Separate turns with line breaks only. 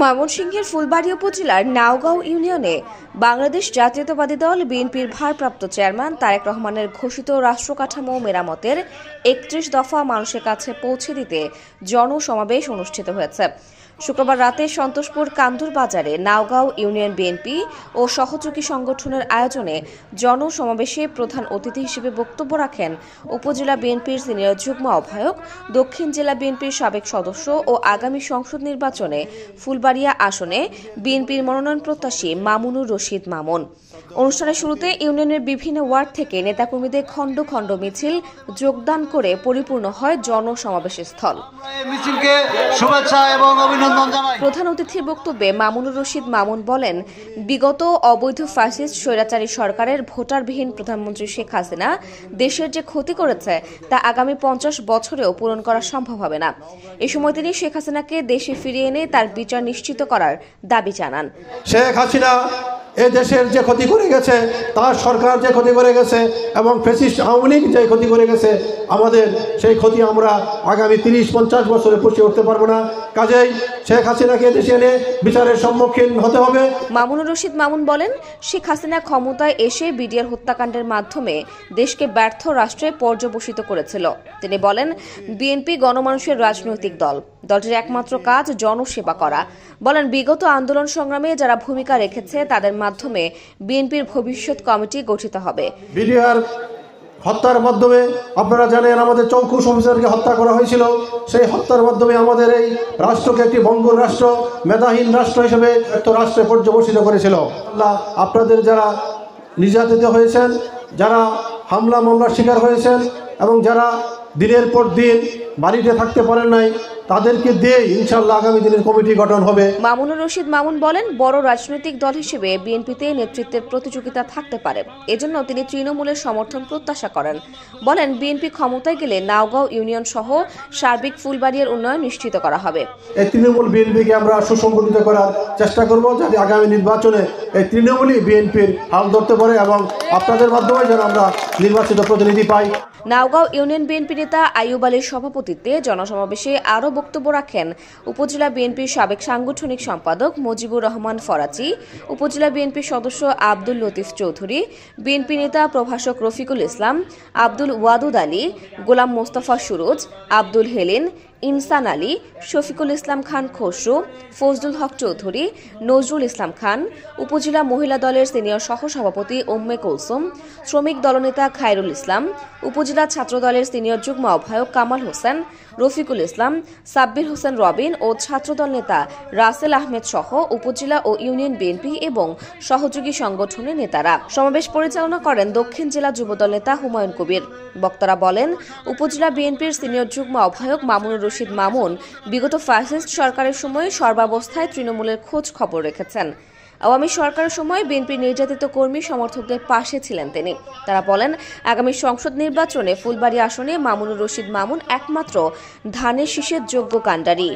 ময়মনসিংহের ফুলবাড়ী উপজেলার নাওগাঁও ইউনিয়নে বাংলাদেশ জাতীয়তাবাদী দল বিএনপির ভারপ্রাপ্ত চেয়ারম্যান তারেক রহমানের ঘোষিত রাষ্ট্রকাঠামো মেরামতের ৩১ দফা মানুষের কাছে পৌঁছে দিতে জনসমাবেশ অনুষ্ঠিত হয়েছে। শুক্রবার রাতে সন্তোষপুর কান্দুর বাজারে নাওগাঁও ইউনিয়ন বিএনপি ও সহযোগী সংগঠনের আয়োজনে জনসমাবেশে প্রধান অতিথি হিসেবে বক্তব্য রাখেন উপজেলা বিএনপির সিনিয়র যুগ্ম আহ্বায়ক, দক্ষিণ জেলা বিএনপির সাবেক সদস্য ও আগামী সংসদ নির্বাচনে ফুলবাড়িয়া আসনে বিএনপির মনোনয়ন প্রত্যাশী মামুনুর রশিদ মামুন। অনুষ্ঠানের শুরুতে ইউনিয়নের বিভিন্ন ওয়ার্ড থেকে নেতাকর্মীদের খণ্ড খণ্ড মিছিল যোগদান করে পরিপূর্ণ হয় জনসমাবেশ স্থল। প্রধান অতিথির বক্তব্যে মামুনুর রশিদ মামুন বলেন, বিগত অবৈধ ফ্যাসিস্ট স্বৈরাচারী সরকারের ভোটারবিহীন প্রধানমন্ত্রী শেখ হাসিনা দেশের যে ক্ষতি করেছে তা আগামী ৫০ বছরেও পূরণ করা সম্ভব হবে না। এ সময় তিনি শেখ হাসিনাকে দেশে ফিরিয়ে এনে তার বিচার নিশ্চিত করার দাবি জানান।
শেখ হাসিনা এ দেশের যে ক্ষতি করে গেছে, তার সরকার যে ক্ষতি করে গেছে এবং ফ্যাসিস্ট আওয়ামী লীগ যে ক্ষতি করে গেছে, আমাদের সেই ক্ষতি আমরা আগামী ৩০-৫০ বছরে পুষিয়ে উঠতে পারবো না। কাজেই শেখ হাসিনাকে দেশে এনে বিচারের সম্মুখীন হতে হবে।
মামুনুর রশিদ মামুন বলেন, শেখ হাসিনা ক্ষমতায় এসে বিডিআর হত্যাকাণ্ডের মাধ্যমে দেশকে ব্যর্থ রাষ্ট্রে পর্যবসিত করেছিল। তিনি বলেন, বিএনপি গণমানুষের রাজনৈতিক দল, দলটির একমাত্র কাজ জনসেবা করা। বলেন, বিগত আন্দোলন সংগ্রামে যারা ভূমিকা রেখেছে তাদের মাধ্যমে বিএনপির ভবিষ্যৎ কমিটি গঠিত হবে।
বিডিআর হত্যার মাধ্যমে আপনারা জানেন আমাদের চৌকুশ অফিসারকে হত্যা করা হয়েছিল। সেই হত্যার মাধ্যমে আমাদের এই রাষ্ট্রকে একটি ভঙ্গুর রাষ্ট্র, মেধাহীন রাষ্ট্র হিসেবে একটা রাষ্ট্রে পর্যবসিত করেছিল। আপনাদের যারা নির্যাতিত হয়েছেন, যারা হামলা মামলার শিকার হয়েছেন এবং যারা দিনের পর দিন বাড়িতে থাকতে পারেন নাই, তাদেরকে দিয়ে ইনশাআল্লাহ আগামী দিনের কমিটি গঠন হবে।
মামুনুর রশিদ মামুন বলেন, বড় রাজনৈতিক দল হিসেবে বিএনপিতে নেতৃত্বের প্রতিযোগিতা থাকতে পারে, এজন্য তিনি তৃণমূলের সমর্থন প্রত্যাশা করেন। বলেন, বিএনপি ক্ষমতায় গেলে নাওগাঁও ইউনিয়ন সহ সার্বিক ফুলবাড়িয়ার উন্নয়ন নিশ্চিত করা হবে।
এই তৃণমূল বিএনপিকে আমরা সুসংগঠিত করার চেষ্টা করব, যাতে আগামী নির্বাচনে এই তৃণমূলই বিএনপির হাল ধরতে পারে এবং আপনাদের মাধ্যমে যেন আমরা নির্বাচিত প্রতিনিধি পাই।
নাওগাঁও ইউনিয়ন বিএনপি নেতা আইয়ুব আলীর সভাপতিত্বে জনসমাবেশে আরও বক্তব্য রাখেন উপজেলা বিএনপির সাবেক সাংগঠনিক সম্পাদক মুজিবুর রহমান ফরাচি, উপজেলা বিএনপির সদস্য আব্দুল লতিফ চৌধুরী, বিএনপি নেতা প্রভাষক রফিকুল ইসলাম, আব্দুল ওয়াদুদ আলী, গোলাম মোস্তফা সুরুজ, আব্দুল হেলিন, ইনসান আলী, শফিকুল ইসলাম খান খসরু, ফজলুল হক চৌধুরী, নজরুল ইসলাম খান, উপজেলা মহিলা দলের সিনিয়র সহসভাপতি উম্মে কুলসুম, শ্রমিক দলনেতা খায়রুল ইসলাম, উপজেলা ছাত্র দলের সিনিয়র যুগ্ম আহ্বায়ক কামাল হোসেন, রফিকুল ইসলাম, সাব্বির হোসেন রবিন ও ছাত্রদল নেতা রাসেল আহমেদ সহ উপজেলা ও ইউনিয়ন বিএনপি এবং সহযোগী সংগঠনের নেতারা। সমাবেশ পরিচালনা করেন দক্ষিণ জেলা যুবদল নেতা হুমায়ুন কবির। বক্তারা বলেন, উপজেলা বিএনপির সিনিয়র যুগ্ম আহ্বায়ক মামুনুর রশিদ মামুন বিগত ফ্যাসিস্ট সরকারের সময় সর্বাবস্থায় তৃণমূলের খোঁজ খবর রেখেছেন। আওয়ামী সরকারের সময় বিএনপির নির্যাতিত কর্মী সমর্থকদের পাশে ছিলেন তিনি। তারা বলেন, আগামী সংসদ নির্বাচনে ফুলবাড়ী আসনে মামুনুর রশিদ মামুন একমাত্র ধানের শীষের যোগ্য কাণ্ডারি।